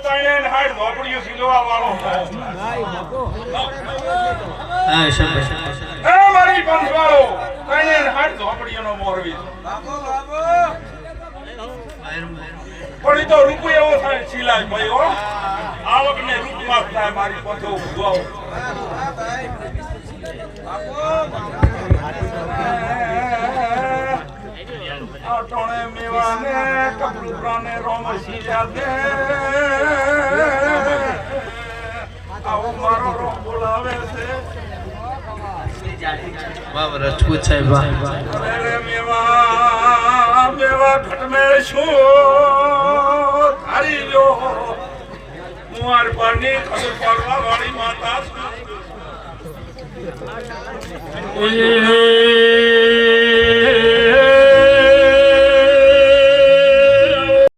કઈને હાડ ધોપડીઓ સિલવા વાળો હા શાબાશ એ મારી પંથવાળો કઈને હાડ ધોપડીઓનો મોરવી પણ તો રૂપ એવો થાય સિલાય ભાઈ હો આવક ને રૂપ માં થાય મારી પંથો ઉગવાઓ આટોણે મેવાને કપડુરાને રોમ સીજા દે આવો મારો રોમ બોલાવે છે વાહ રાજપૂત સાહેબ વાહ અરે મેવા મેવા ઘટમે શું થારી લ્યો મુવાર પાણી ખબર પડવા વાળી માતા છું